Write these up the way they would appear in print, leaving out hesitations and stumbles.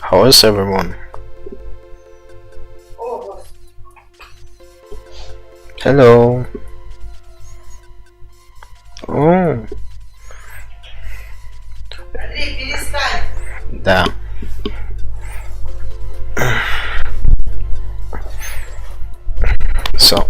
How is everyone? Hello. Oh. Да. So.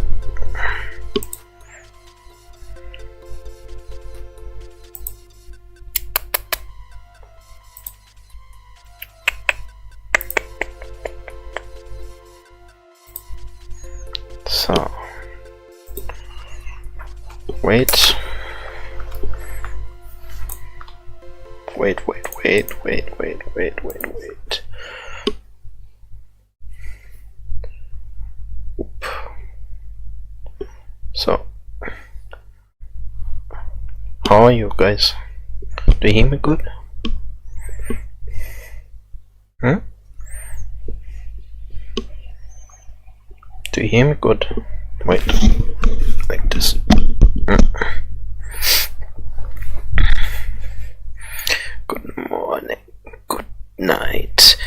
So. Wait. Oop. So. How are you guys? Do you hear me good? Hmm? Do you hear me good? Wait. Like this. Good morning, good night,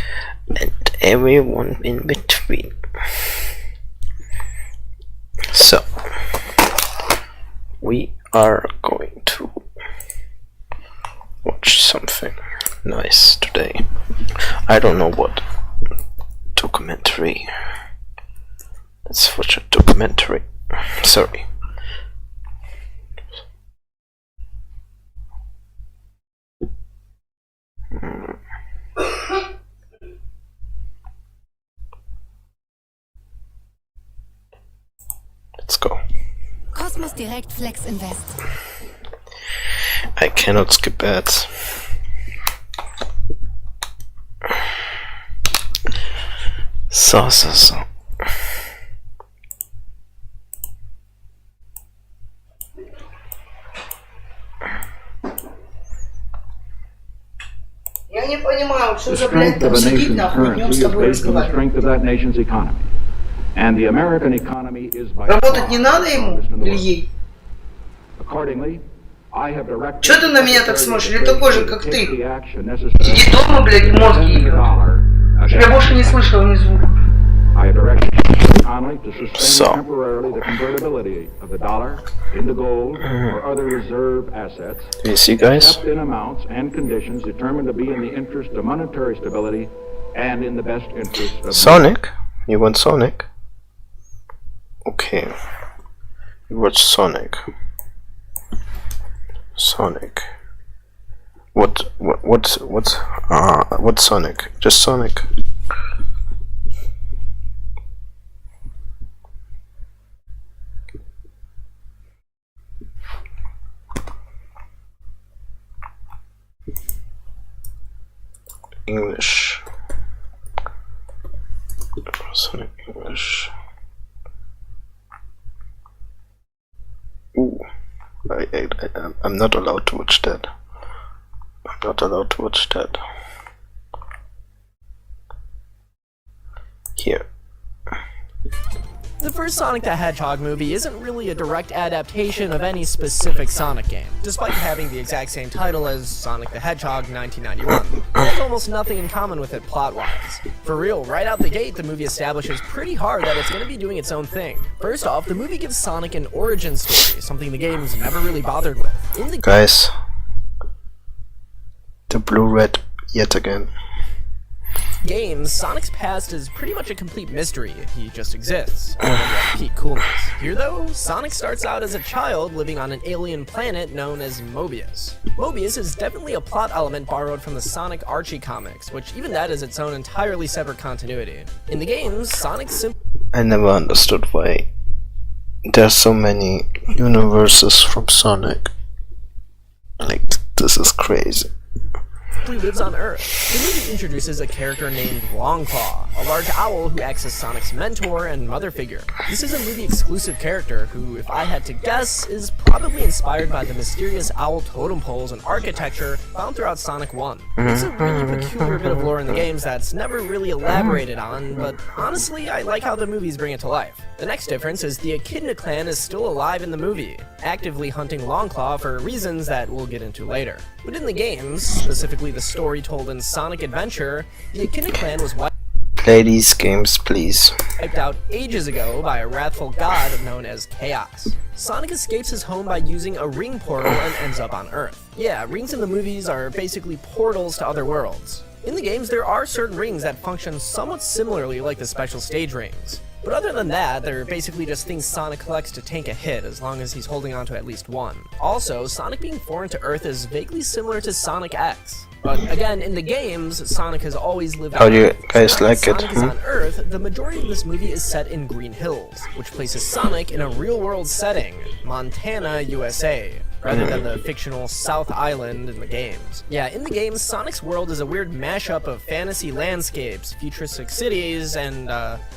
and everyone in between. So, we are going to watch something nice today. I don't know what documentary. Let's watch a documentary. Sorry. Let's go. Kosmos Direct Flex Invest. I cannot skip ads. So. Я не понимаю, что за блядь там сидит нахуй, днем с тобой разговаривать. Работать не надо ему или ей? Чё ты на меня так смотришь? Или такой же, как ты? Сиди дома, блядь, и мозги ебать. Я больше не слышал ни звука. So. You see, guys? Sonic? You want Sonic? Okay. You watch Sonic. Sonic. What's Sonic? Just Sonic. English. Sonic English. Ooh. I'm not allowed to watch that. I'm not allowed to watch that. Here. The first Sonic the Hedgehog movie isn't really a direct adaptation of any specific Sonic game, despite having the exact same title as Sonic the Hedgehog 1991. There's almost nothing in common with it plot-wise. For real, right out the gate, the movie establishes pretty hard that it's going to be doing its own thing. First off, the movie gives Sonic an origin story, something the game's never really bothered with. Guys, the blue-red yet again. Games, Sonic's past is pretty much a complete mystery. He just exists, at peak coolness. Here though, Sonic starts out as a child living on an alien planet known as Mobius. Mobius is definitely a plot element borrowed from the Sonic Archie comics, which even that is its own entirely separate continuity. In the games, Sonic I never understood why there's so many universes from Sonic. Like, this is crazy. lives on Earth. The movie introduces a character named Longclaw, a large owl who acts as Sonic's mentor and mother figure. This is a movie-exclusive character who, if I had to guess, is probably inspired by the mysterious owl totem poles and architecture found throughout Sonic 1. It's a really peculiar bit of lore in the games that's never really elaborated on, but honestly, I like how the movies bring it to life. The next difference is the Echidna clan is still alive in the movie, actively hunting Longclaw for reasons that we'll get into later. But in the games, specifically the story told in Sonic Adventure, the Echidna clan was wiped Play these games, please. out ages ago by a wrathful god known as Chaos. Sonic escapes his home by using a ring portal and ends up on Earth. Yeah, rings in the movies are basically portals to other worlds. In the games, there are certain rings that function somewhat similarly like the special stage rings. But other than that, they're basically just things Sonic collects to tank a hit as long as he's holding on to at least one. Also, Sonic being foreign to Earth is vaguely similar to Sonic X. But again, in the games, Sonic has always lived on How do you Earth. guys like it? Sonic is on Earth, the majority of this movie is set in Green Hills, which places Sonic in a real-world setting, Montana, USA, rather than the fictional South Island in the games. Yeah, in the games, Sonic's world is a weird mashup of fantasy landscapes, futuristic cities, and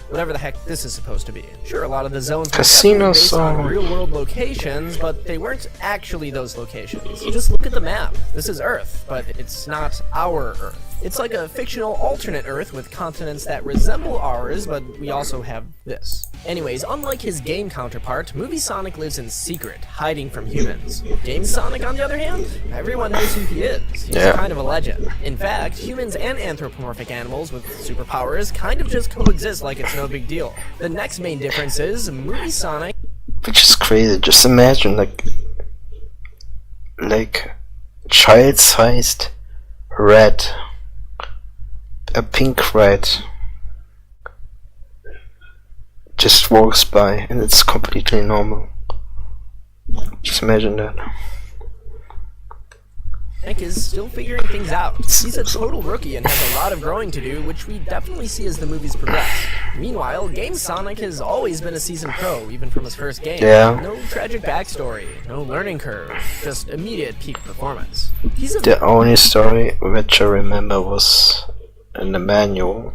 whatever the heck this is supposed to be. Sure, a lot of the zones were Casinos, based on real-world locations, but they weren't actually those locations. Just look at the map. This is Earth, but it's not our Earth. It's like a fictional alternate Earth with continents that resemble ours, but we also have this. Anyways, unlike his game counterpart, movie Sonic lives in secret, hiding from humans. Game Sonic, on the other hand, everyone knows who he is. He's kind of a legend. In fact, humans and anthropomorphic animals with superpowers kind of just coexist like it's no big deal. The next main difference is, movie Sonic... Which is crazy. Just imagine, like child-sized rat, a pink rat, just walks by and it's completely normal. Just imagine that. Sonic is still figuring things out. He's a total rookie and has a lot of growing to do, which we definitely see as the movies progress. Meanwhile, Game Sonic has always been a seasoned pro, even from his first game. Yeah. No tragic backstory, no learning curve, just immediate peak performance. The only story which I remember was in the manual.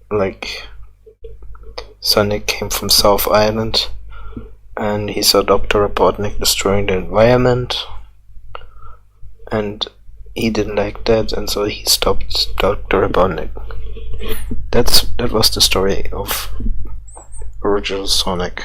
Like, Sonic came from South Island and he saw Dr. Robotnik destroying the environment, and he didn't like that, and so he stopped Dr. Robotnik. That was the story of original Sonic.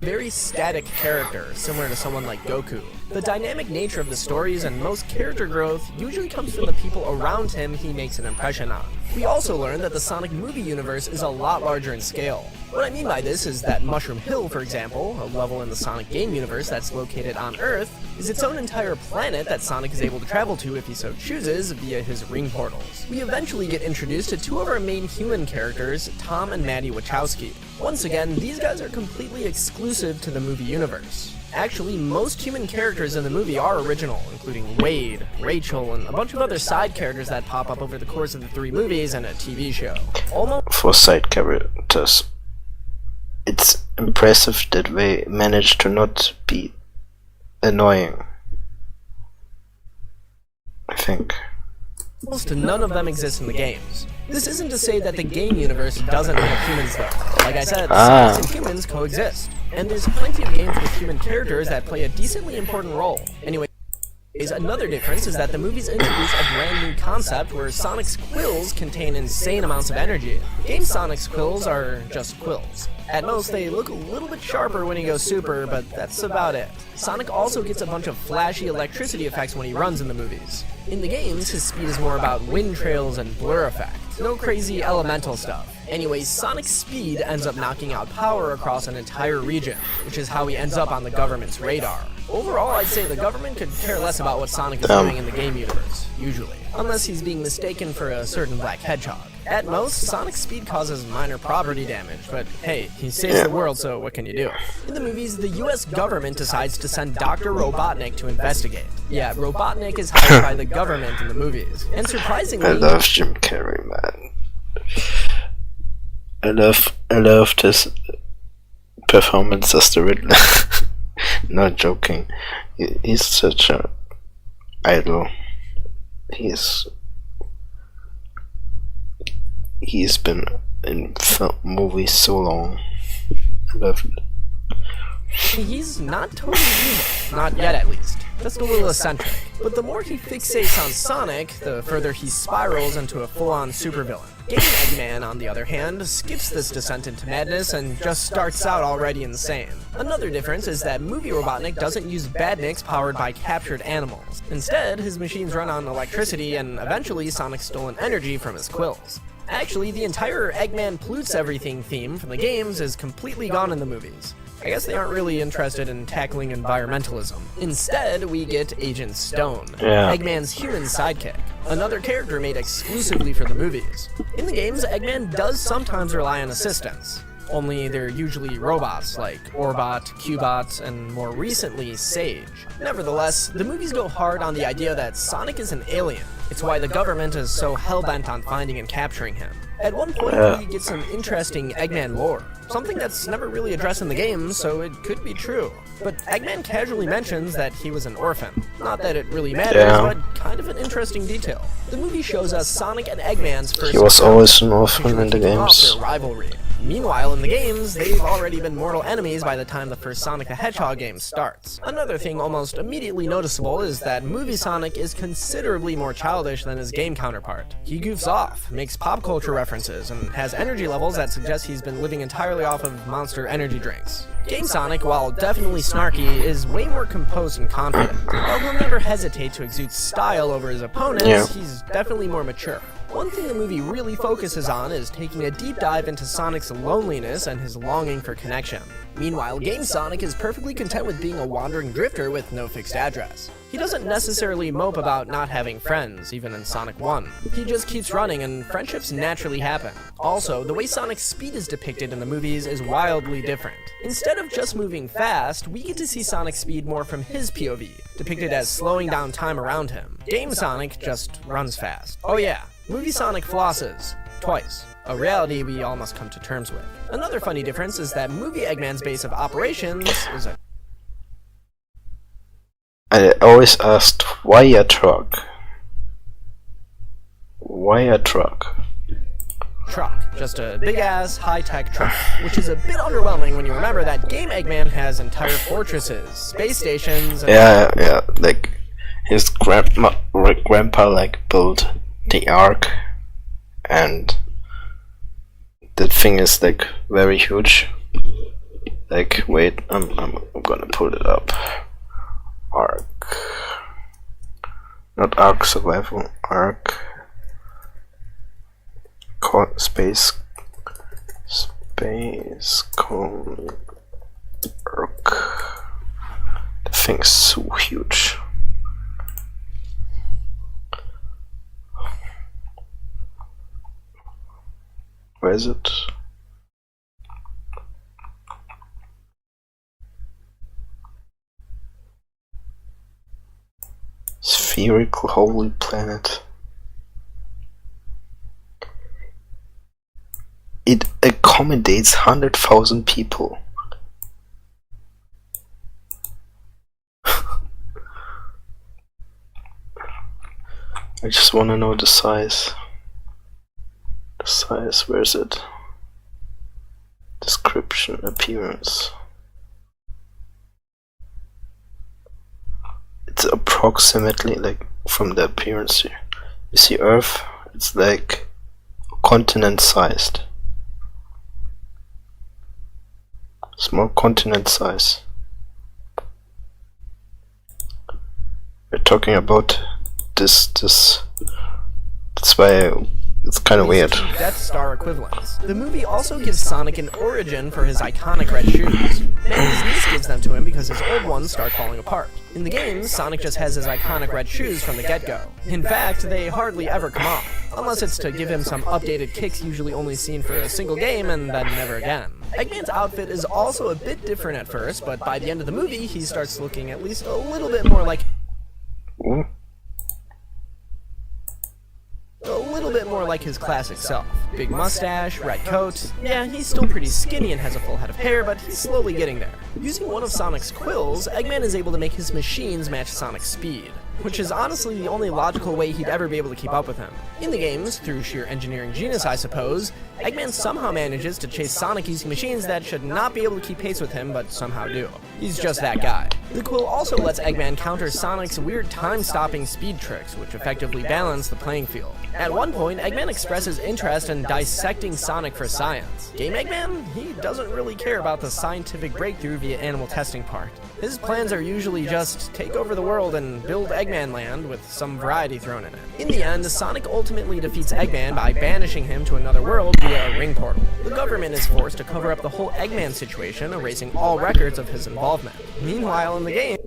Very static character, similar to someone like Goku. The dynamic nature of the stories and most character growth usually comes from the people around him he makes an impression on. We also learn that the Sonic movie universe is a lot larger in scale. What I mean by this is that Mushroom Hill, for example, a level in the Sonic game universe that's located on Earth, is its own entire planet that Sonic is able to travel to if he so chooses via his ring portals. We eventually get introduced to two of our main human characters, Tom and Maddie Wachowski. Once again, these guys are completely exclusive to the movie universe. Actually, most human characters in the movie are original, including Wade, Rachel, and a bunch of other side characters that pop up over the course of the 3 movies and a TV show. For side characters, it's impressive that they managed to not be annoying, I think. Almost none of them exist in the games. This isn't to say that the game universe doesn't have humans though. Like I said, Sonics and humans coexist. And there's plenty of games with human characters that play a decently important role. Anyway, another difference is that the movies introduce a brand new concept where Sonic's quills contain insane amounts of energy. Game Sonic's quills are just quills. At most, they look a little bit sharper when he goes super, but that's about it. Sonic also gets a bunch of flashy electricity effects when he runs in the movies. In the games, his speed is more about wind trails and blur effects. No crazy elemental stuff. Anyways, Sonic's speed ends up knocking out power across an entire region, which is how he ends up on the government's radar. Overall, I'd say the government could care less about what Sonic is doing in the game universe, usually. Unless he's being mistaken for a certain black hedgehog. At most, Sonic's speed causes minor property damage, but hey, he saves the world, so what can you do? In the movies, the US government decides to send Dr. Robotnik to investigate. Yeah, Robotnik is hired by the government in the movies. And surprisingly... I love Jim Carrey, man. I love his performance as the Riddler. Not joking. He's such a idol. He's been in movies so long. I love it. He's not totally evil. Not yet, at least. Just a little eccentric. But the more he fixates on Sonic, the further he spirals into a full-on supervillain. Game Eggman, on the other hand, skips this descent into madness and just starts out already insane. Another difference is that Movie Robotnik doesn't use badniks powered by captured animals. Instead, his machines run on electricity and eventually Sonic's stolen energy from his quills. Actually, the entire Eggman Plutes Everything theme from the games is completely gone in the movies. I guess they aren't really interested in tackling environmentalism. Instead, we get Agent Stone, Eggman's human sidekick, another character made exclusively for the movies. In the games, Eggman does sometimes rely on assistants, only they're usually robots like Orbot, Cubot, and more recently, Sage. Nevertheless, the movies go hard on the idea that Sonic is an alien. It's why the government is so hell-bent on finding and capturing him. At one point, we get some interesting Eggman lore, something that's never really addressed in the game, so it could be true. But Eggman casually mentions that he was an orphan. Not that it really matters, but kind of an interesting detail. The movie shows us Sonic and Eggman's first... He was always an orphan in the games. ...their rivalry. Meanwhile, in the games, they've already been mortal enemies by the time the first Sonic the Hedgehog game starts. Another thing almost immediately noticeable is that movie Sonic is considerably more childish than his game counterpart. He goofs off, makes pop culture references, and has energy levels that suggest he's been living entirely off of Monster energy drinks. Game Sonic, while definitely snarky, is way more composed and confident. While he'll never hesitate to exude style over his opponents, he's definitely more mature. One thing the movie really focuses on is taking a deep dive into Sonic's loneliness and his longing for connection. Meanwhile, Game Sonic is perfectly content with being a wandering drifter with no fixed address. He doesn't necessarily mope about not having friends, even in Sonic 1. He just keeps running and friendships naturally happen. Also, the way Sonic's speed is depicted in the movies is wildly different. Instead of just moving fast, we get to see Sonic's speed more from his POV, depicted as slowing down time around him. Game Sonic just runs fast. Oh yeah, Movie Sonic flosses. Twice. A reality we all must come to terms with. Another funny difference is that Movie Eggman's base of operations is a... I always asked, why a truck? Why a truck? Truck. Just a big-ass, high-tech truck. Which is a bit underwhelming when you remember that Game Eggman has entire fortresses, space stations, and... Yeah, like, his grandpa, like, built the Ark, and that thing is, like, very huge. Like, wait, I'm gonna pull it up. Ark. Not Ark Survival, Ark. Space Base Cone Rock. The thing's so huge. Where is it? Spherical Holy Planet. It accommodates 100,000 people. I just want to know the size. The size, where is it? Description, appearance. It's approximately like from the appearance here. You see Earth? It's like continent sized. Small continent size. We're talking about this. That's why it's kind of weird. Death Star equivalents. The movie also gives Sonic an origin for his iconic red shoes. Manny's niece gives them to him because his old ones start falling apart. In the games, Sonic just has his iconic red shoes from the get-go. In fact, they hardly ever come off, unless it's to give him some updated kicks usually only seen for a single game and then never again. Eggman's outfit is also a bit different at first, but by the end of the movie, he starts looking at least a little bit more like his classic self. Big mustache, red coat. Yeah, he's still pretty skinny and has a full head of hair, but he's slowly getting there. Using one of Sonic's quills, Eggman is able to make his machines match Sonic's speed, which is honestly the only logical way he'd ever be able to keep up with him. In the games, through sheer engineering genius I suppose, Eggman somehow manages to chase Sonic using machines that should not be able to keep pace with him, but somehow do. He's just that guy. The quill also lets Eggman counter Sonic's weird time-stopping speed tricks, which effectively balance the playing field. At one point, Eggman expresses interest in dissecting Sonic for science. Game Eggman? He doesn't really care about the scientific breakthrough via animal testing part. His plans are usually just take over the world and build Eggman Land with some variety thrown in it. In the end, Sonic ultimately defeats Eggman by banishing him to another world via a ring portal. The government is forced to cover up the whole Eggman situation, erasing all records of his involvement. Meanwhile, in the game...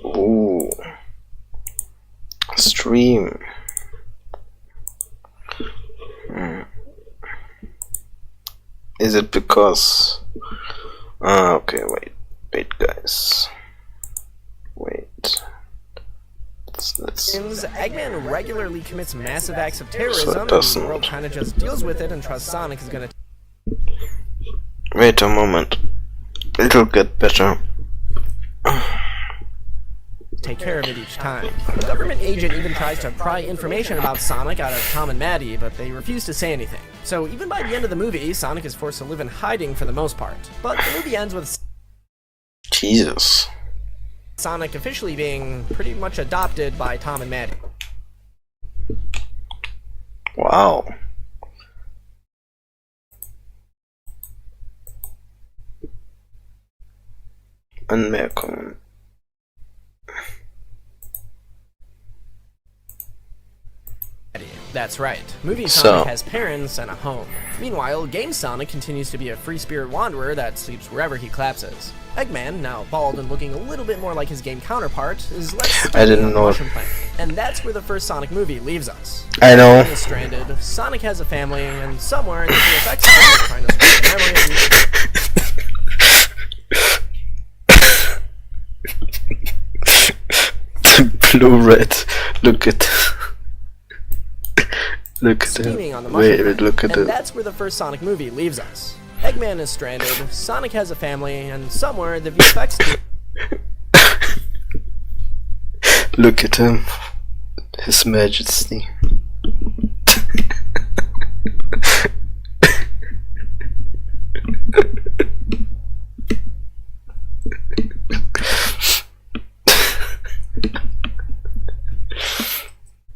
Ooh. Stream. Is it because... okay, wait guys. Wait. Let's... Eggman regularly commits massive acts of terrorism, and the world kinda just deals with it and trusts Sonic is gonna... Wait a moment. It'll get better. Take care of it each time. A government agent even tries to pry information about Sonic out of Tom and Maddie, but they refuse to say anything. So even by the end of the movie, Sonic is forced to live in hiding for the most part. But the movie ends with Jesus. Sonic officially being pretty much adopted by Tom and Maddie. Wow. Anmerkungen. That's right. Movie Sonic has parents and a home. Meanwhile, Game Sonic continues to be a free spirit wanderer that sleeps wherever he collapses. Eggman, now bald and looking a little bit more like his game counterpart, is left I didn't know. And that's where the first Sonic movie leaves us. I know. Eggman is stranded, Sonic has a family, and somewhere in the VFX is trying to spread the memory of Blue-red. Look at... Look at scheming on the it. Wait, mushroom look at and it. that's where the first Sonic movie leaves us. Eggman is stranded, Sonic has a family, and somewhere the VFX... Look at him. His Majesty.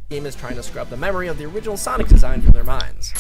Game is trying to scrub the memory of the original Sonic design from their minds.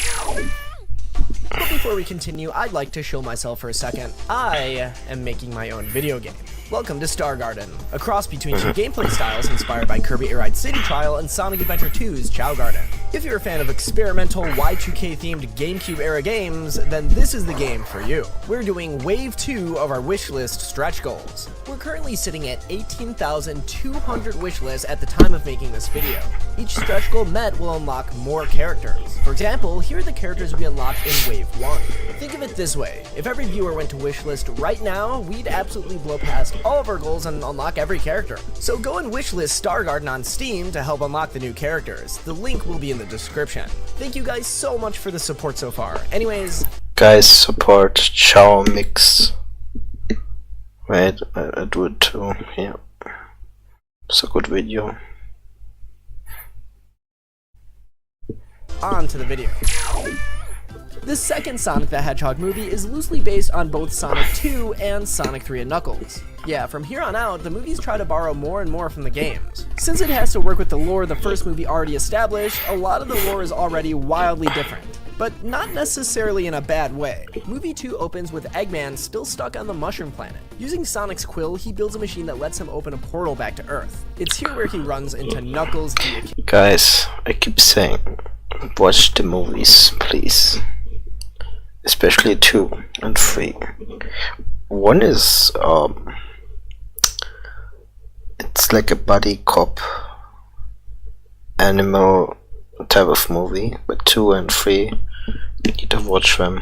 But before we continue, I'd like to show myself for a second. I am making my own video game. Welcome to Star Garden, a cross between two gameplay styles inspired by Kirby Air Ride City Trial and Sonic Adventure 2's Chow Garden. If you're a fan of experimental Y2K themed GameCube era games, then this is the game for you. We're doing Wave 2 of our wishlist stretch goals. We're currently sitting at 18,200 wishlists at the time of making this video. Each stretch goal met will unlock more characters. For example, here are the characters we unlocked in Wave 1. Think of it this way, if every viewer went to wishlist right now, we'd absolutely blow past all of our goals and unlock every character. So go and wishlist Star Garden on Steam to help unlock the new characters. The link will be in the description. Thank you guys so much for the support so far. Anyways, guys, support Chow Mix. Wait, I do it too. Yeah, it's a good video. on to the video. The second Sonic the Hedgehog movie is loosely based on both Sonic 2 and Sonic 3 and Knuckles. Yeah, from here on out, the movies try to borrow more and more from the games. Since it has to work with the lore the first movie already established, a lot of the lore is already wildly different. But not necessarily in a bad way. Movie 2 opens with Eggman still stuck on the Mushroom Planet. Using Sonic's quill, he builds a machine that lets him open a portal back to Earth. It's here where he runs into Knuckles the... Guys, I keep saying, watch the movies, please. Especially 2 and 3. 1 is, it's like a buddy cop animal type of movie, but 2 and 3, you need to watch them.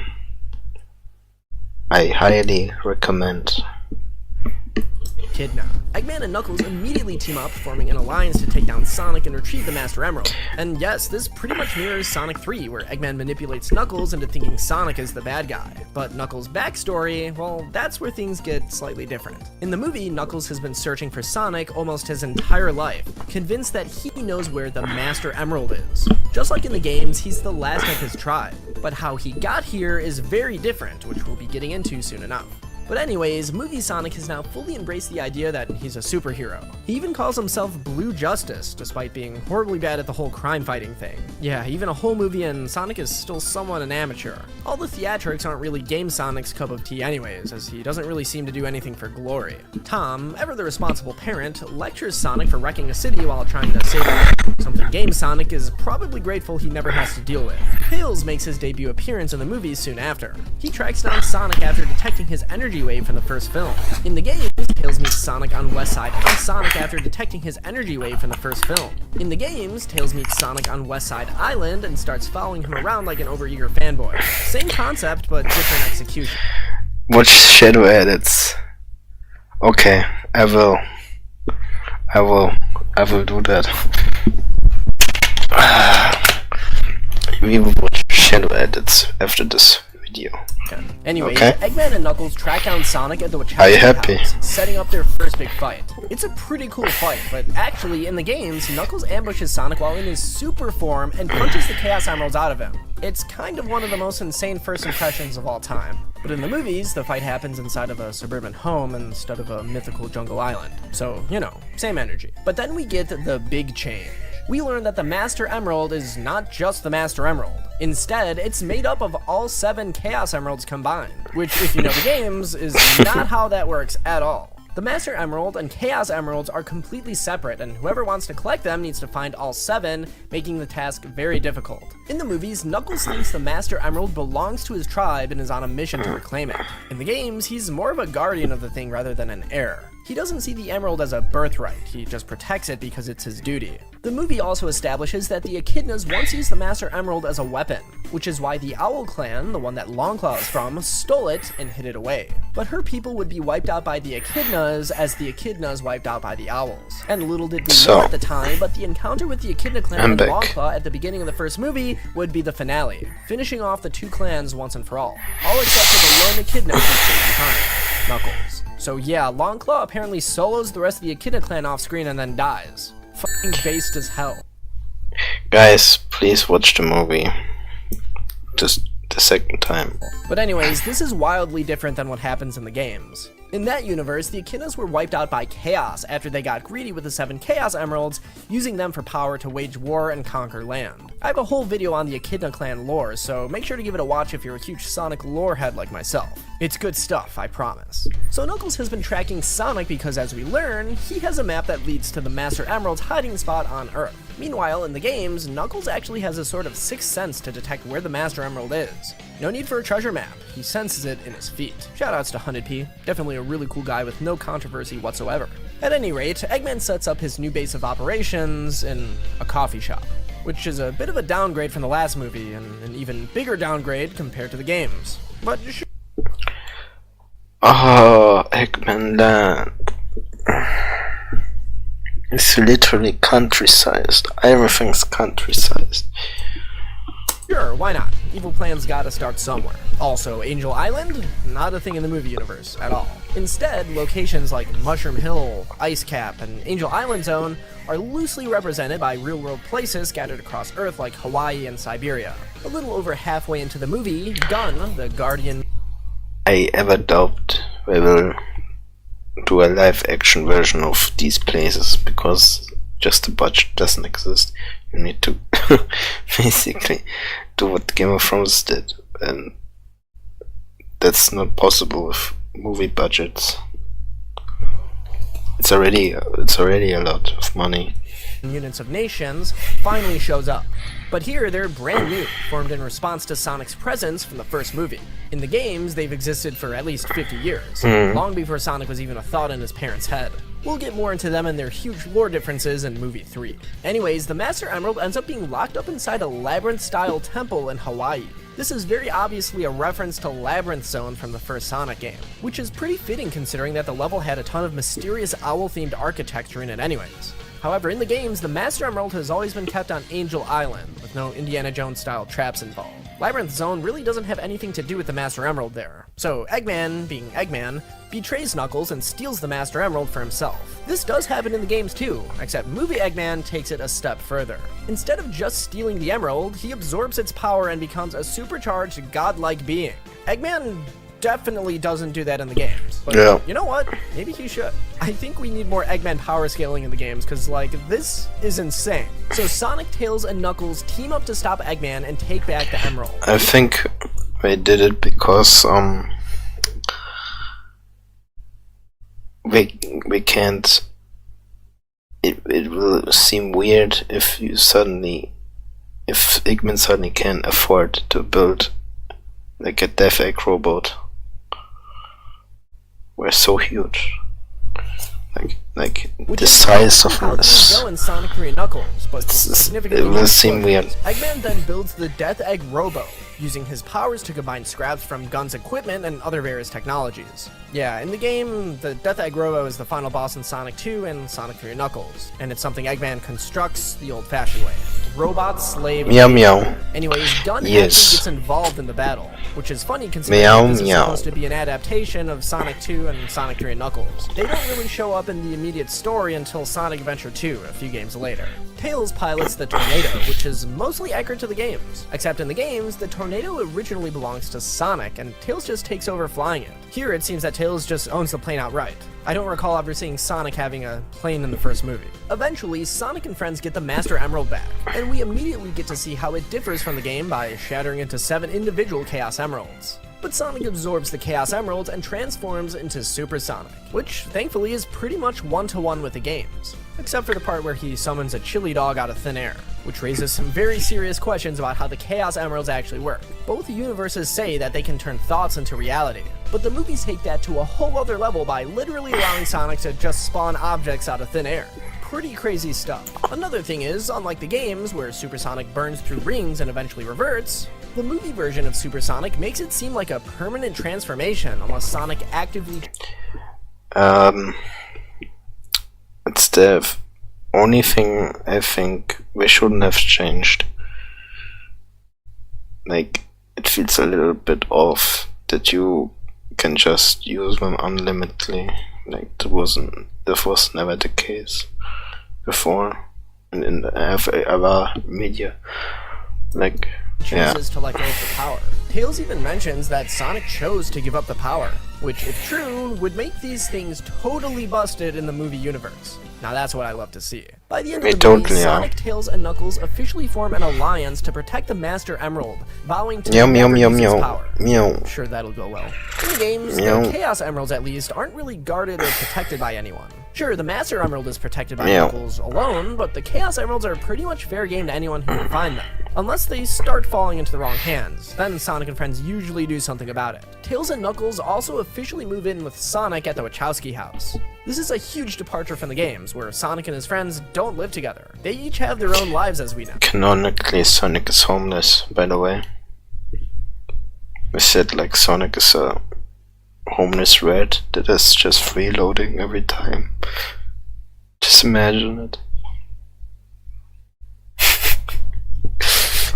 I highly recommend. Echidna. Eggman and Knuckles immediately team up, forming an alliance to take down Sonic and retrieve the Master Emerald. And yes, this pretty much mirrors Sonic 3, where Eggman manipulates Knuckles into thinking Sonic is the bad guy. But Knuckles' backstory, well, that's where things get slightly different. In the movie, Knuckles has been searching for Sonic almost his entire life, convinced that he knows where the Master Emerald is. Just like in the games, he's the last of his tribe. But how he got here is very different, which we'll be getting into soon enough. But anyways, movie Sonic has now fully embraced the idea that he's a superhero. He even calls himself Blue Justice, despite being horribly bad at the whole crime fighting thing. Yeah, even a whole movie and Sonic is still somewhat an amateur. All the theatrics aren't really Game Sonic's cup of tea anyways, as he doesn't really seem to do anything for glory. Tom, ever the responsible parent, lectures Sonic for wrecking a city while trying to save it. Something Game Sonic is probably grateful he never has to deal with. Tails makes his debut appearance in the movies soon after. He tracks down Sonic after detecting his energy wave from the first film. In the games, Tails meets Sonic on Westside and Sonic after detecting his energy wave from the first film. In the games, Tails meets Sonic on Westside Island and starts following him around like an overeager fanboy. Same concept, but different execution. Watch shadow edits. Okay, I will do that. We will watch shadow edits after this video. Anyways, okay. Eggman and Knuckles track down Sonic at the Are you happy? house, setting up their first big fight. It's a pretty cool fight, but actually in the games, Knuckles ambushes Sonic while in his super form and punches the Chaos Emeralds out of him. It's kind of one of the most insane first impressions of all time. But in the movies, the fight happens inside of a suburban home instead of a mythical jungle island. So, you know, same energy. But then we get the big change. We learn that the Master Emerald is not just the Master Emerald. Instead, it's made up of all 7 Chaos Emeralds combined, which, if you know the games, is not how that works at all. The Master Emerald and Chaos Emeralds are completely separate, and whoever wants to collect them needs to find all 7, making the task very difficult. In the movies, Knuckles thinks the Master Emerald belongs to his tribe and is on a mission to reclaim it. In the games, he's more of a guardian of the thing rather than an heir. He doesn't see the emerald as a birthright, he just protects it because it's his duty. The movie also establishes that the Echidnas once used the Master Emerald as a weapon, which is why the Owl Clan, the one that Longclaw is from, stole it and hid it away. But her people would be wiped out by the Echidnas as the Echidnas wiped out by the Owls. And little did we know at the time, but the encounter with the Echidna Clan and Longclaw at the beginning of the first movie would be the finale, finishing off the 2 clans once and for all except for the lone Echidna who stayed behind, Knuckles. So yeah, Longclaw apparently solos the rest of the Echidna Clan off screen and then dies. Fucking based as hell. Guys, please watch the movie. Just the second time. But anyways, this is wildly different than what happens in the games. In that universe, the Echidnas were wiped out by Chaos after they got greedy with the 7 Chaos Emeralds, using them for power to wage war and conquer land. I have a whole video on the Echidna Clan lore, so make sure to give it a watch if you're a huge Sonic lore head like myself. It's good stuff, I promise. So Knuckles has been tracking Sonic because, as we learn, he has a map that leads to the Master Emerald's hiding spot on Earth. Meanwhile, in the games, Knuckles actually has a sort of sixth sense to detect where the Master Emerald is. No need for a treasure map, he senses it in his feet. Shoutouts to Hunted P, definitely a really cool guy with no controversy whatsoever. At any rate, Eggman sets up his new base of operations in a coffee shop, which is a bit of a downgrade from the last movie, and an even bigger downgrade compared to the games. But oh, Eggman Land. It's literally countryside. Everything's countryside. sure, why not? Evil plans gotta start somewhere. Also, Angel Island? Not a thing in the movie universe at all. Instead, locations like Mushroom Hill, Ice Cap, and Angel Island Zone are loosely represented by real-world places scattered across Earth like Hawaii and Siberia. A little over halfway into the movie, Gunn, the Guardian... I ever doubt we will do a live-action version of these places, because just the budget doesn't exist. You need to basically do what Game of Thrones did, and that's not possible with movie budgets. It's already a lot of money. Units of Nations finally shows up. But here they're brand new, formed in response to Sonic's presence from the first movie. In the games, they've existed for at least 50 years, long before Sonic was even a thought in his parents' head. We'll get more into them and their huge lore differences in movie 3. Anyways, the Master Emerald ends up being locked up inside a labyrinth-style temple in Hawaii. This is very obviously a reference to Labyrinth Zone from the first Sonic game, which is pretty fitting considering that the level had a ton of mysterious owl-themed architecture in it anyways. However, in the games, the Master Emerald has always been kept on Angel Island, with no Indiana Jones-style traps involved. Labyrinth Zone really doesn't have anything to do with the Master Emerald there. So Eggman, being Eggman, betrays Knuckles and steals the Master Emerald for himself. This does happen in the games too, except movie Eggman takes it a step further. Instead of just stealing the Emerald, he absorbs its power and becomes a supercharged, godlike being. Eggman definitely doesn't do that in the games. But yeah. You know what? Maybe he should. I think we need more Eggman power scaling in the games, because, like, this is insane. So Sonic, Tails, and Knuckles team up to stop Eggman and take back the Emerald. I think they did it because, we can't... It will seem weird if Eggman suddenly can afford to build, like, a Death Egg robot. We're so huge, like the size of us. In Sonic 3 and Knuckles, but It will seem weird. Eggman then builds the Death Egg Robo, using his powers to combine scraps from Gun's equipment and other various technologies. Yeah, in the game, the Death Egg Robo is the final boss in Sonic 2 and Sonic 3 and Knuckles, and it's something Eggman constructs the old-fashioned way. Robot slave. Meow meow. Anyways, Gun actually gets involved in the battle, which is funny considering this is supposed to be an adaptation of Sonic 2 and Sonic 3 and Knuckles. They don't really show up in the immediate story until Sonic Adventure 2, a few games later. Tails pilots the Tornado, which is mostly accurate to the games. Except in the games, the Tornado originally belongs to Sonic, and Tails just takes over flying it. Here it seems that Tails just owns the plane outright. I don't recall ever seeing Sonic having a plane in the first movie. Eventually, Sonic and friends get the Master Emerald back, and we immediately get to see how it differs from the game by shattering into 7 individual Chaos Emeralds. But Sonic absorbs the Chaos Emeralds and transforms into Super Sonic, which thankfully is pretty much one-to-one with the games, except for the part where he summons a chili dog out of thin air, which raises some very serious questions about how the Chaos Emeralds actually work. Both universes say that they can turn thoughts into reality, but the movies take that to a whole other level by literally allowing Sonic to just spawn objects out of thin air. Pretty crazy stuff. Another thing is, unlike the games, where Super Sonic burns through rings and eventually reverts, the movie version of Super Sonic makes it seem like a permanent transformation unless Sonic actively... It's the only thing I think we shouldn't have changed. Like, it feels a little bit off that you can just use them unlimitedly. Like, that was never the case before in the other media. Like, chooses to let go of the power. Tails even mentions that Sonic chose to give up the power, which, if true, would make these things totally busted in the movie universe. Now that's what I love to see. By the end We of the movie, totally are. Sonic, Tails, and Knuckles officially form an alliance to protect the Master Emerald, vowing to Meow, meow, never meow, use its meow. power. Meow. I'm sure that'll go well. In the games, Meow. the Chaos Emeralds at least aren't really guarded or protected by anyone. Sure, the Master Emerald is protected by Meow. Knuckles alone, but the Chaos Emeralds are pretty much fair game to anyone who can find them. Unless they start falling into the wrong hands, then Sonic and friends usually do something about it. Tails and Knuckles also officially move in with Sonic at the Wachowski house. This is a huge departure from the games, where Sonic and his friends don't live together. They each have their own lives as we know. Canonically, Sonic is homeless, by the way. We said like Sonic is a homeless rat that is just freeloading every time. Just imagine it.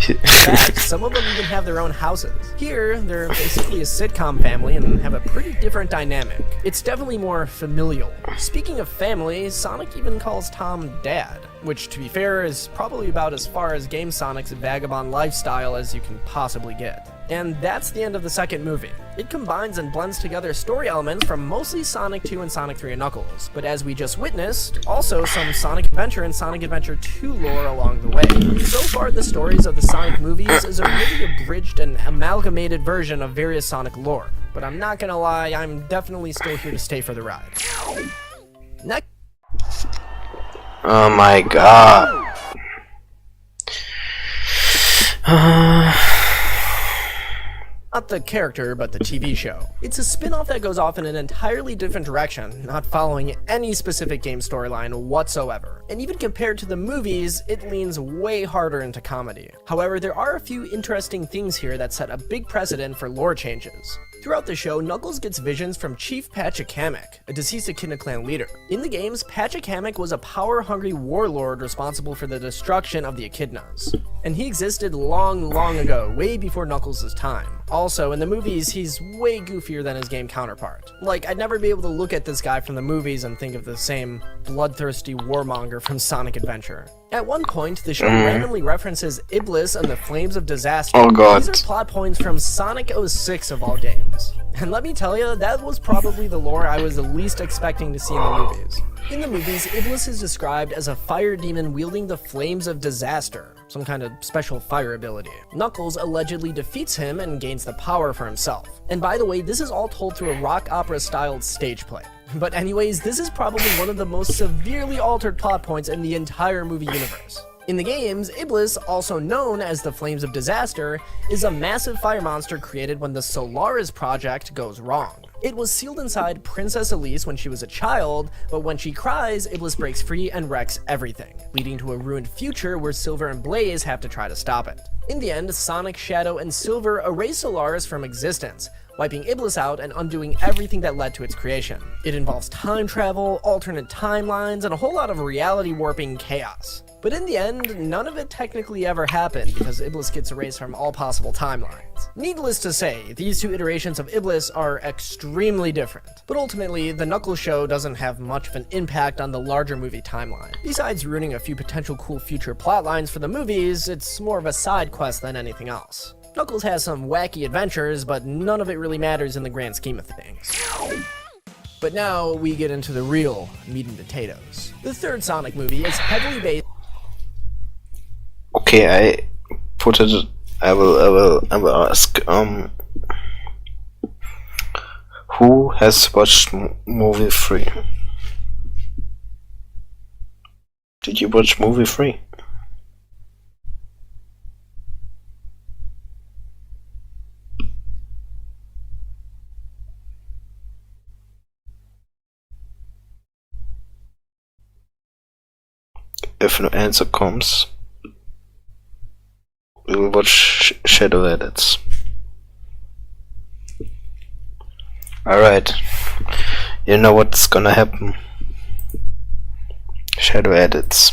In fact, some of them even have their own houses. Here, they're basically a sitcom family and have a pretty different dynamic. It's definitely more familial. Speaking of family, Sonic even calls Tom Dad, which, to be fair, is probably about as far as Game Sonic's vagabond lifestyle as you can possibly get. And that's the end of the second movie. It combines and blends together story elements from mostly Sonic 2 and Sonic 3 and Knuckles, but as we just witnessed, also some Sonic Adventure and Sonic Adventure 2 lore along the way. So far, the stories of the Sonic movies is a really abridged and amalgamated version of various Sonic lore, but I'm not gonna lie, I'm definitely still here to stay for the ride. Next. Oh my god. Not the character, but the TV show. It's a spin-off that goes off in an entirely different direction, not following any specific game storyline whatsoever. And even compared to the movies, it leans way harder into comedy. However, there are a few interesting things here that set a big precedent for lore changes. Throughout the show, Knuckles gets visions from Chief Pachacamac, a deceased Echidna Clan leader. In the games, Pachacamac was a power-hungry warlord responsible for the destruction of the Echidnas. And he existed long, long ago, way before Knuckles' time. Also, in the movies, he's way goofier than his game counterpart. Like, I'd never be able to look at this guy from the movies and think of the same bloodthirsty warmonger from Sonic Adventure. At one point, the show randomly references Iblis and the Flames of Disaster. Oh god. These are plot points from Sonic 06 of all games. And let me tell you, that was probably the lore I was the least expecting to see in the movies. In the movies, Iblis is described as a fire demon wielding the Flames of Disaster, some kind of special fire ability. Knuckles allegedly defeats him and gains the power for himself. And by the way, this is all told through a rock opera-styled stage play. But anyways, this is probably one of the most severely altered plot points in the entire movie universe. In the games, Iblis, also known as the Flames of Disaster, is a massive fire monster created when the Solaris project goes wrong. It was sealed inside Princess Elise when she was a child, but when she cries, Iblis breaks free and wrecks everything, leading to a ruined future where Silver and Blaze have to try to stop it. In the end, Sonic, Shadow, and Silver erase Solaris from existence, wiping Iblis out and undoing everything that led to its creation. It involves time travel, alternate timelines, and a whole lot of reality warping chaos. But in the end, none of it technically ever happened because Iblis gets erased from all possible timelines. Needless to say, these two iterations of Iblis are extremely different. But ultimately, the Knuckles show doesn't have much of an impact on the larger movie timeline. Besides ruining a few potential cool future plotlines for the movies, it's more of a side quest than anything else. Knuckles has some wacky adventures, but none of it really matters in the grand scheme of things. But now we get into the real meat and potatoes. The third Sonic movie is heavily based. Okay, I put it. I will ask. Who has watched movie 3? Did you watch movie 3? If no answer comes, we will watch shadow edits. Alright, you know what's gonna happen. Shadow edits.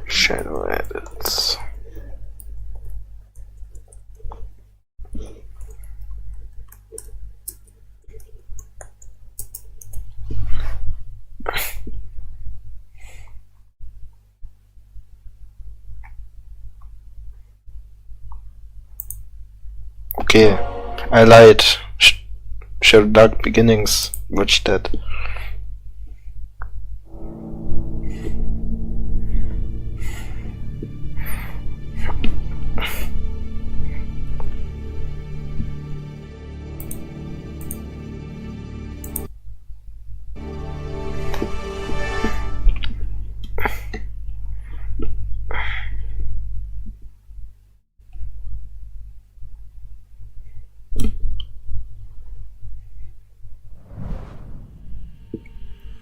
Shadow edits. Okay, I lied. Shadow Dark Beginnings. Watch that.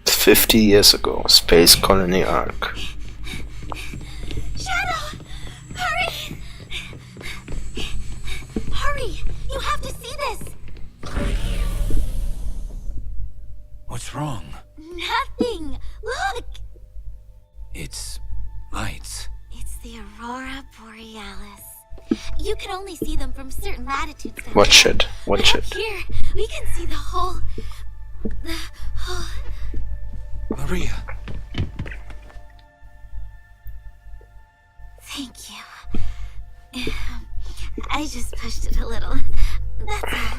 "50 years ago, Space Colony Arc." Shadow! Hurry! Hurry! You have to see this! What's wrong? Nothing! Look! It's lights. It's the Aurora Borealis. You can only see them from certain latitudes. Watch it. Watch Up it. here, we can see the whole... Maria, Thank you. I just pushed it a little. That's all.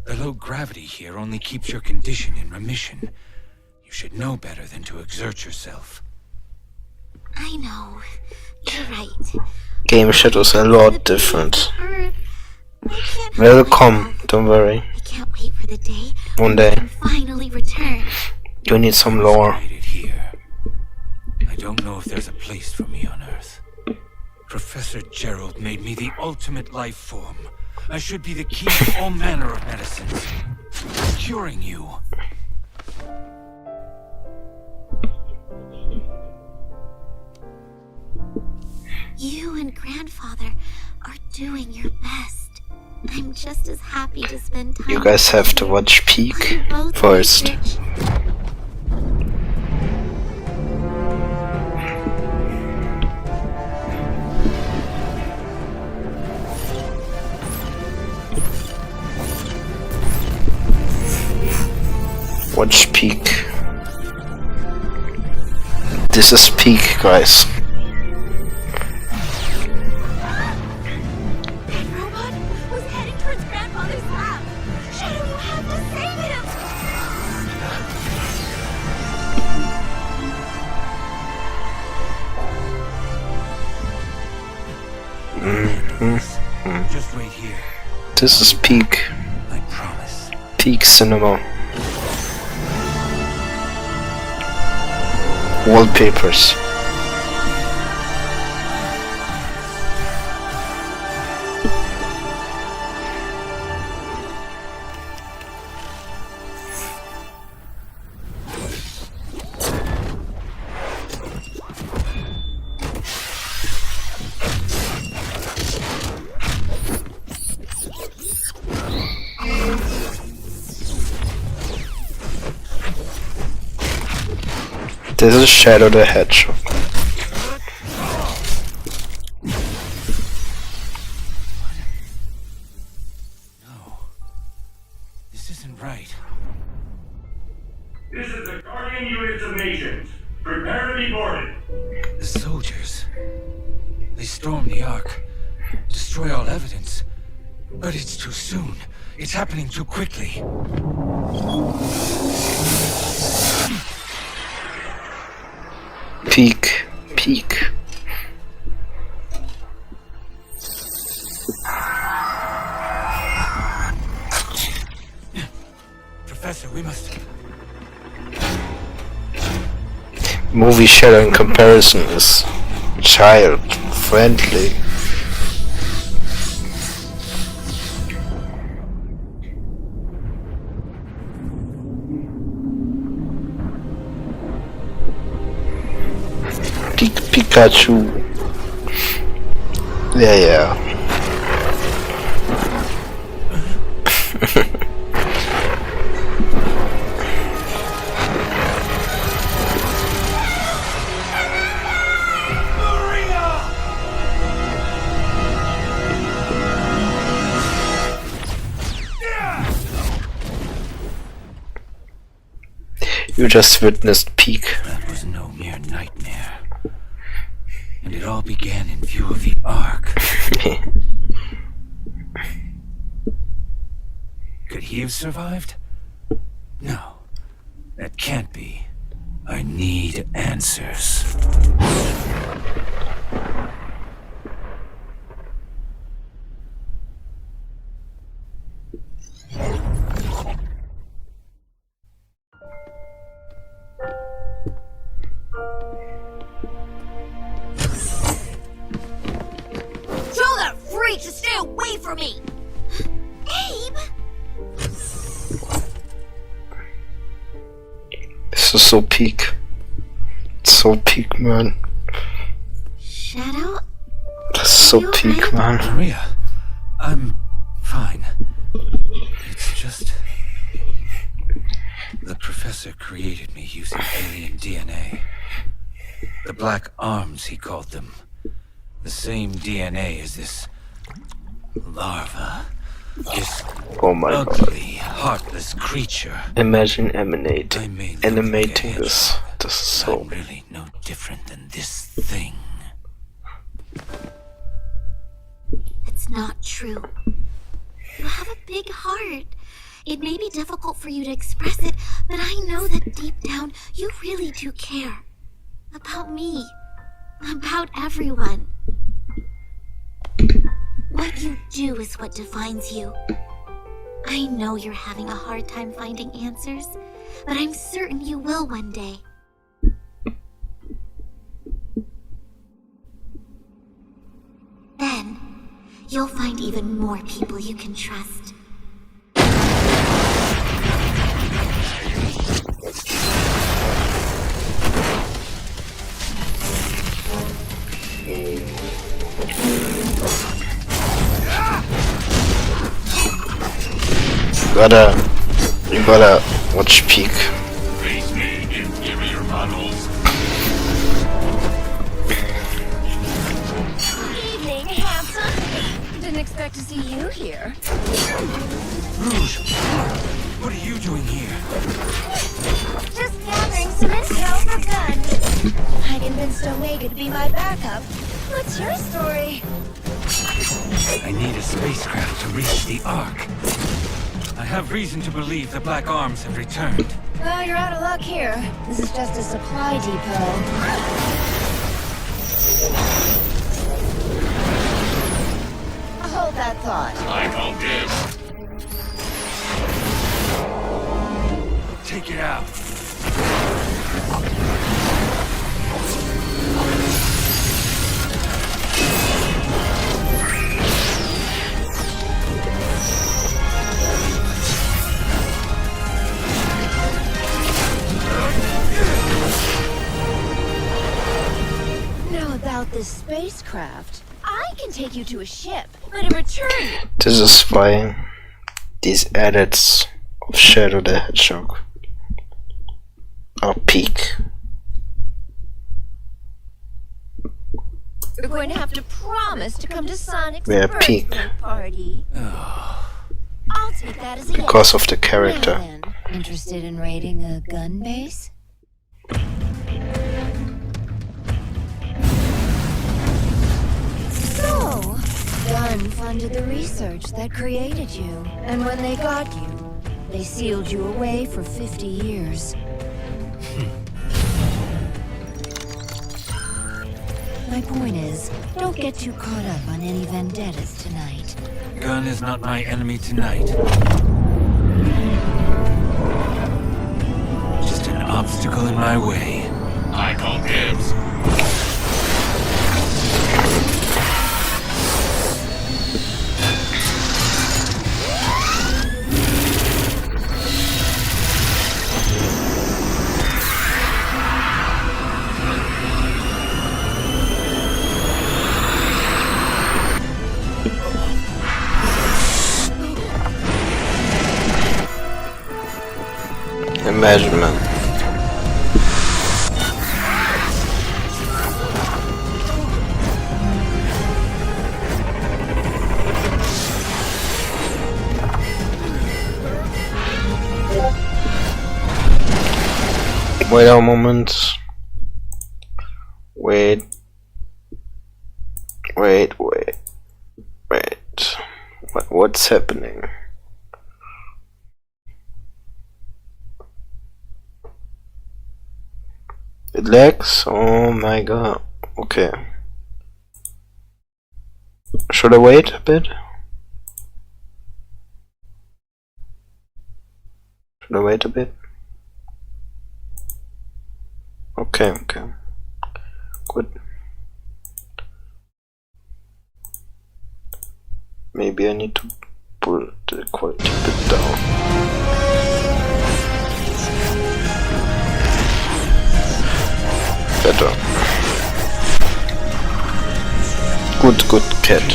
the low gravity here only keeps your condition in remission. You should know better than to exert yourself. I know. You're right. Game Shadow's a lot different. Earth. I can't Will help come, myself. don't worry. I can't wait for the day One when day. I can finally return. You need some lore. Created here. I don't know if there's a place for me on Earth. Professor Gerald made me the ultimate life form. I should be the key to all manner of medicines. Curing you. You and Grandfather are doing your best. I'm just as happy to spend time. You guys have to with watch Peak you. Both first. research. Watch Peak. This is Peak, guys. That robot was heading towards Grandfather's lab. Shadow, you have to save him. Just wait here. This is Peak. I promise. Peak Cinema. Wallpapers. This is Shadow the Hedgehog. No. This isn't right. This is the Guardian units of nations. Prepare to be boarded. The soldiers. They storm the Ark. Destroy all evidence. But it's too soon. It's happening too quickly. Peak. Peak. Professor, we must... Movie Shadow in comparison is child friendly. Pikachu. Yeah. You just witnessed Peak. That was no mere nightmare. And it all began in view of the Ark. Could he have survived? That can't be. I need answers. Tell that freak to stay away from me! Abe! This is so peak. It's so peak, man. Shadow? That's so You peak, okay? man. Maria, I'm fine. It's just... the professor created me using alien DNA. The Black Arms, he called them. The same DNA as this... larva. This Oh my god. ugly, heartless creature. Imagine I may look animating like a this. hedgehog, This is but so... I'm really no different than this thing. It's not true. You have a big heart. It may be difficult for you to express it, but I know that deep down you really do care. About me. About everyone. What you do is what defines you. I know you're having a hard time finding answers, but I'm certain you will one day. Then, you'll find even more people you can trust. You gotta watch peak. Face me, inferior models. Evening, handsome. Didn't expect to see you here. Rouge, what are you doing here? Just gathering some intel for Gun. I convinced Omega to be my backup. What's your story? I need a spacecraft to reach the Ark. I have reason to believe the Black Arms have returned. Well, you're out of luck here. This is just a supply depot. Hold that thought. I call dibs. Take it out. Now about this spacecraft. I can take you to a ship, but in return... This is why these edits of Shadow the Hedgehog are peak. You're going to have to promise to come to Sonic's We're peak. birthday party. I'll take that as a yes. Because of the Now character. then, interested in raiding a gun base? So, Gun funded the research that created you, and when they got you, they sealed you away for 50 years. My point is, don't get too caught up on any vendettas tonight. Gun is not my enemy tonight. Just an obstacle in my way. I call dibs. Imagine, man. Wait a moment. Wait. What's happening? It lags? Oh my god. Okay. Should I wait a bit? Should I wait a bit? Okay, okay. Good. Maybe I need to pull the quality a bit down. Better. Good cat.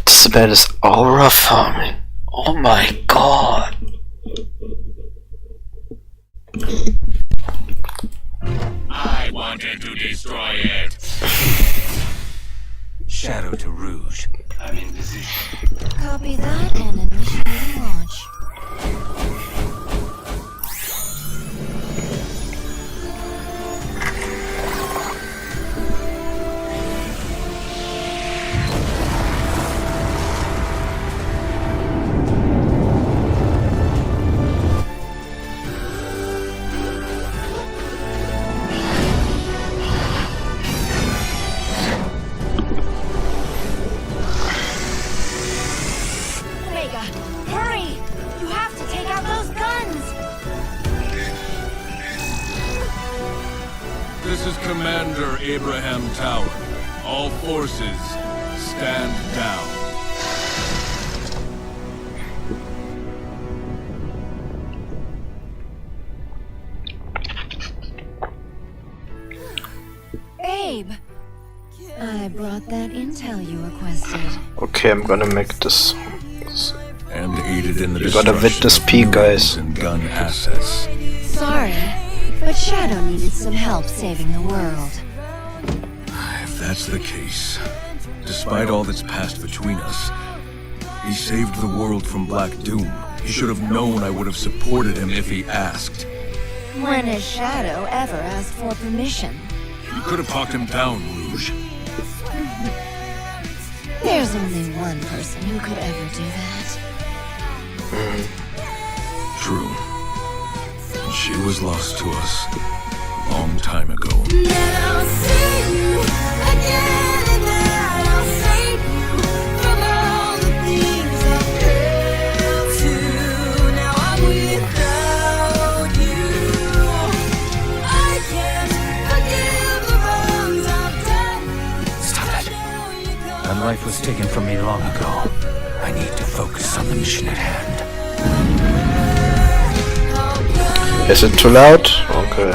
This bed is aura farming. Oh my god. I wanted to destroy it. Shadow to Rouge. I'm in position. Copy that and initiate launch. Hurry! You have to take out those guns! This is Commander Abraham Tower. All forces, stand down. Abe! I brought that intel you requested. Okay, I'm gonna make this. And aided in the You gotta vid this peak, guys. and gun assets. Sorry, but Shadow needed some help saving the world. If that's the case, despite all that's passed between us, he saved the world from Black Doom. He should have known I would have supported him if he asked. When has Shadow ever asked for permission? You could have talked him down, Rouge. There's only one person who could ever do that. True. She was lost to us a long time ago. Stop it. That life was taken from me long ago. I need to focus on the mission at hand. Is it too loud? Okay.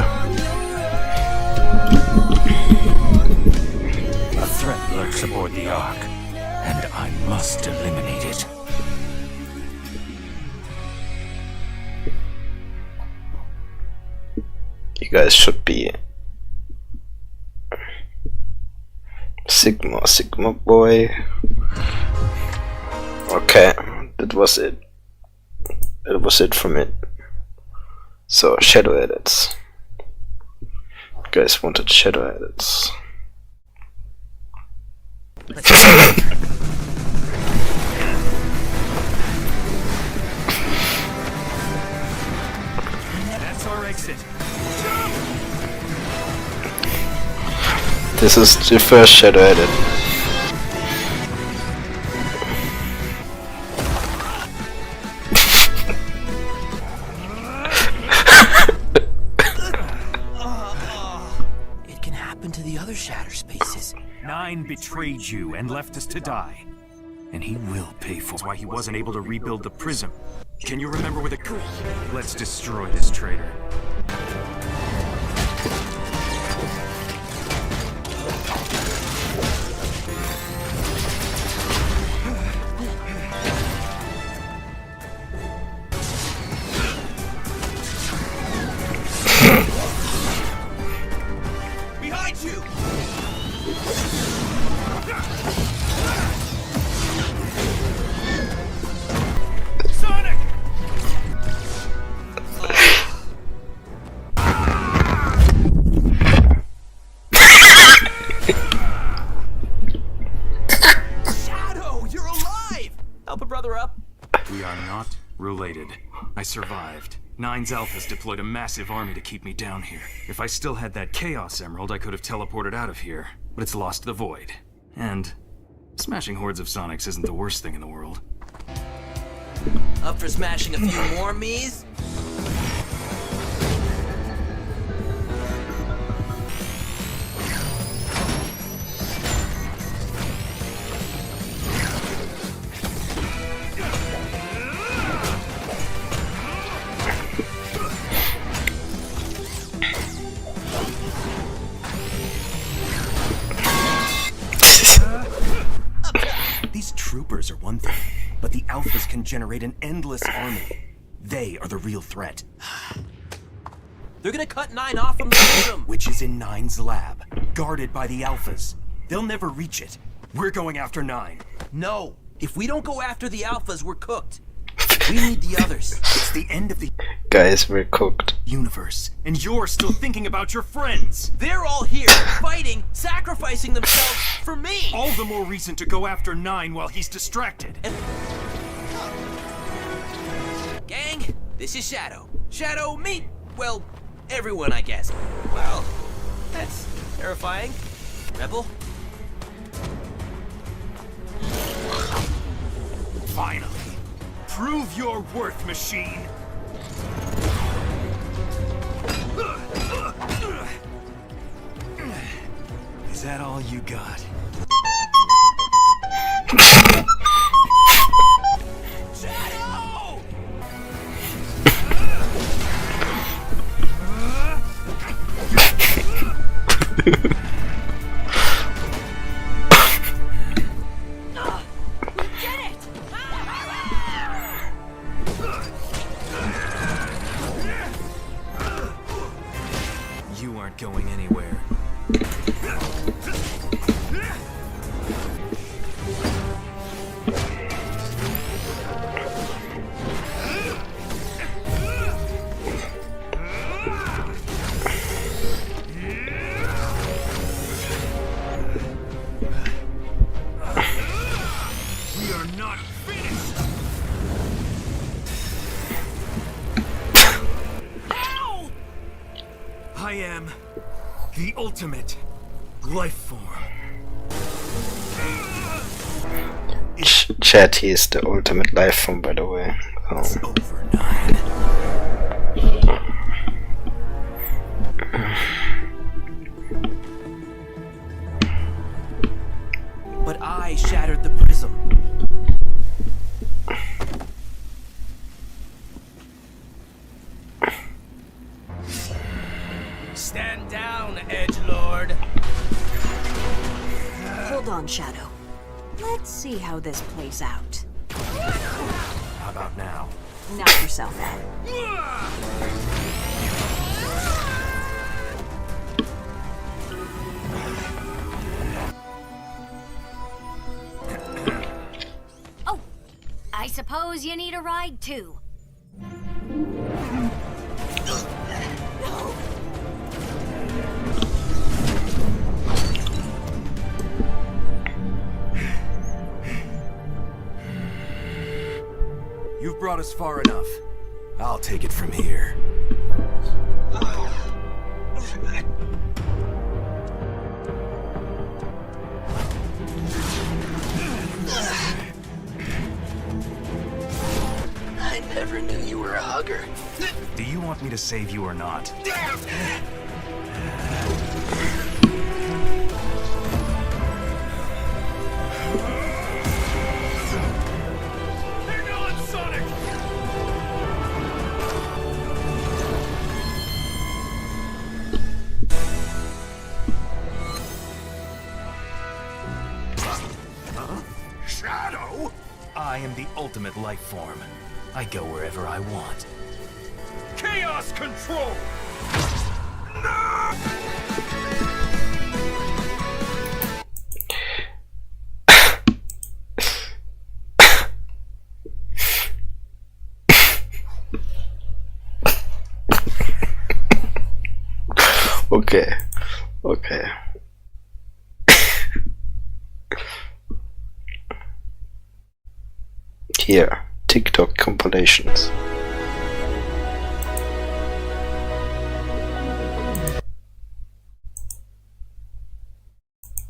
A threat lurks aboard the Ark, and I must eliminate it. You guys should be Sigma boy. Okay, that was it. That was it from it. So, shadow edits. You guys wanted shadow edits. That's our exit. This is the first shadow edit. It can happen to the other shatter spaces. 9 betrayed you and left us to die. And he will pay for why he wasn't able to rebuild the prism. Can you remember where the... Let's destroy this traitor. farther up? We are not related. I survived. Nine's Alphas deployed a massive army to keep me down here. If I still had that Chaos Emerald, I could have teleported out of here. But it's lost to the void. And smashing hordes of Sonics isn't the worst thing in the world. Up for smashing a few more me's? These troopers are one thing, but the Alphas can generate an endless army. They are the real threat. They're gonna cut 9 off from the system! Which is in Nine's lab, guarded by the Alphas. They'll never reach it. We're going after 9. No! If we don't go after the Alphas, we're cooked. We need the others. It's the end of the Guys, we're cooked. universe, and you're still thinking about your friends. They're all here, fighting, sacrificing themselves for me! All the more reason to go after 9 while he's distracted. Gang, this is Shadow. Shadow, meet, well, everyone, I guess. Well, that's terrifying. Rebel? Finally. Prove your worth, machine. Is that all you got? Shadow! You aren't going anywhere. We are not finished. Ow! I am the ultimate life form. Chat, he is the ultimate life form, by the way. It's over, 9. But I shattered the prism. Stand down, Edgelord. Hold on, Shadow. Let's see how this plays out. How about now? Knock yourself out. Oh, I suppose you need a ride too. You've brought us far enough. I'll take it from here. I never knew you were a hugger. Do you want me to save you or not? Hang on, Sonic! Shadow? I am the ultimate life form. I go wherever I want. Chaos Control! Okay. Okay. Here, TikTok compilations.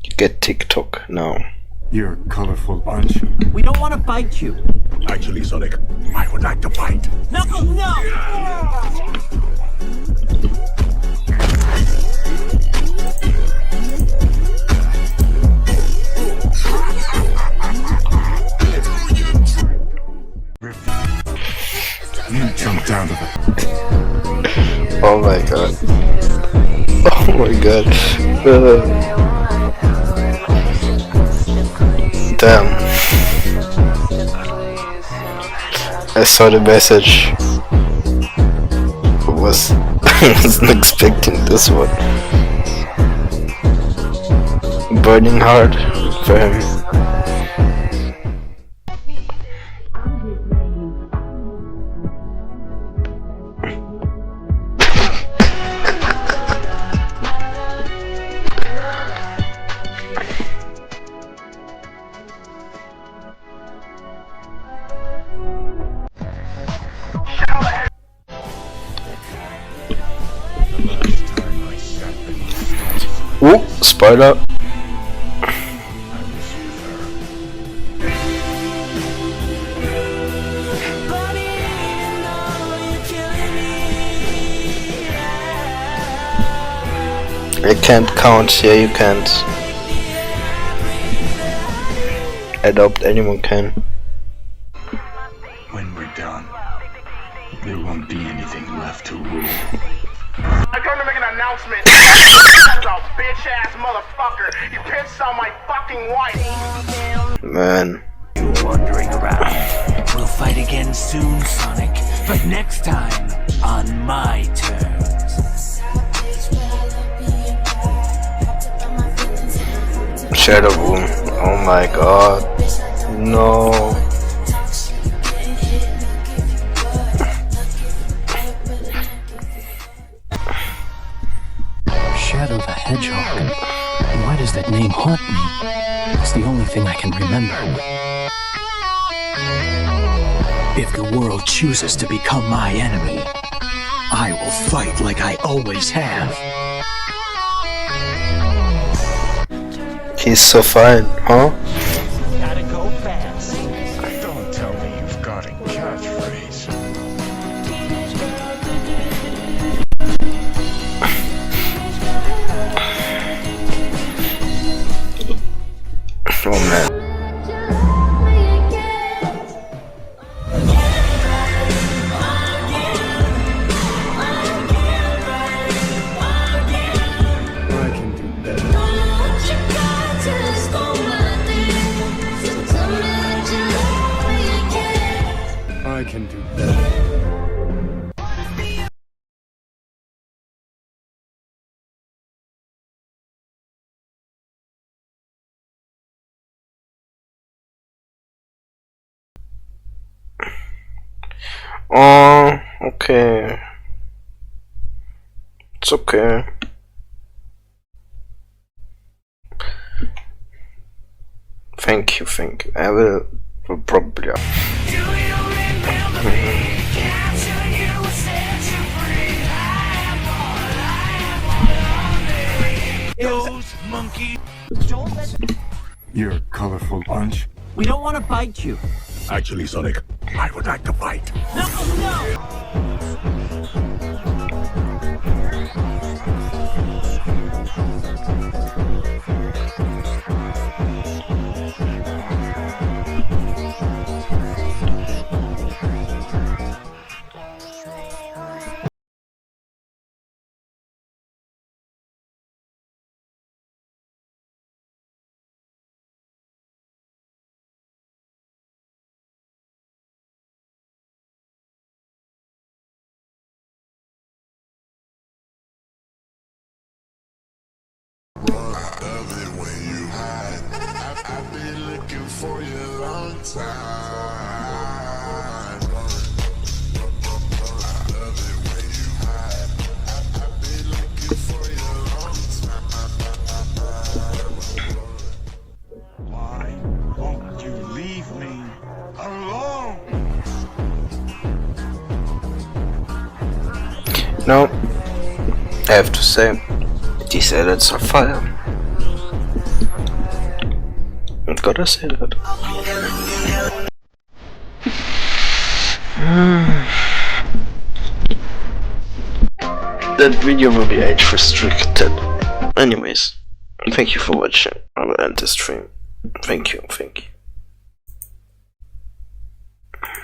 You get TikTok now. You're a colorful bunch. We don't want to fight you. Actually, Sonic, I would like to fight. Knuckles, no! You jump down to the... Oh my god. Oh my god. Damn. I saw the message. I wasn't expecting this one. Burning hard for him. Oh, spoiler. I can't count, yeah you can't. Adopt, anyone can. When we're done, there won't be anything left to rule. I come to make an announcement. That is a bitch ass motherfucker. He pissed on my fucking wife. Man. You wandering around. We'll fight again soon, Sonic. But next time, on my terms. Shadow Boom. Oh my god. No. Shadow the Hedgehog. And why does that name haunt me? It's the only thing I can remember. If the world chooses to become my enemy, I will fight like I always have. He's so fine, huh? Gotta go fast. Don't tell me you've got a catchphrase. Oh man. I can do better. Oh, okay. It's okay. Thank you. I will probably. Those monkeys. You're a colorful bunch. We don't want to fight you. Actually, Sonic, I would like to fight. Knuckles, no! I've been looking for you a long time. I love it when you hide. I've been looking for you a long time. Why won't you leave me alone? No, I have to say, these edits are fire. I gotta say that. That video will be age restricted. Anyways, thank you for watching. I will end the stream. Thank you.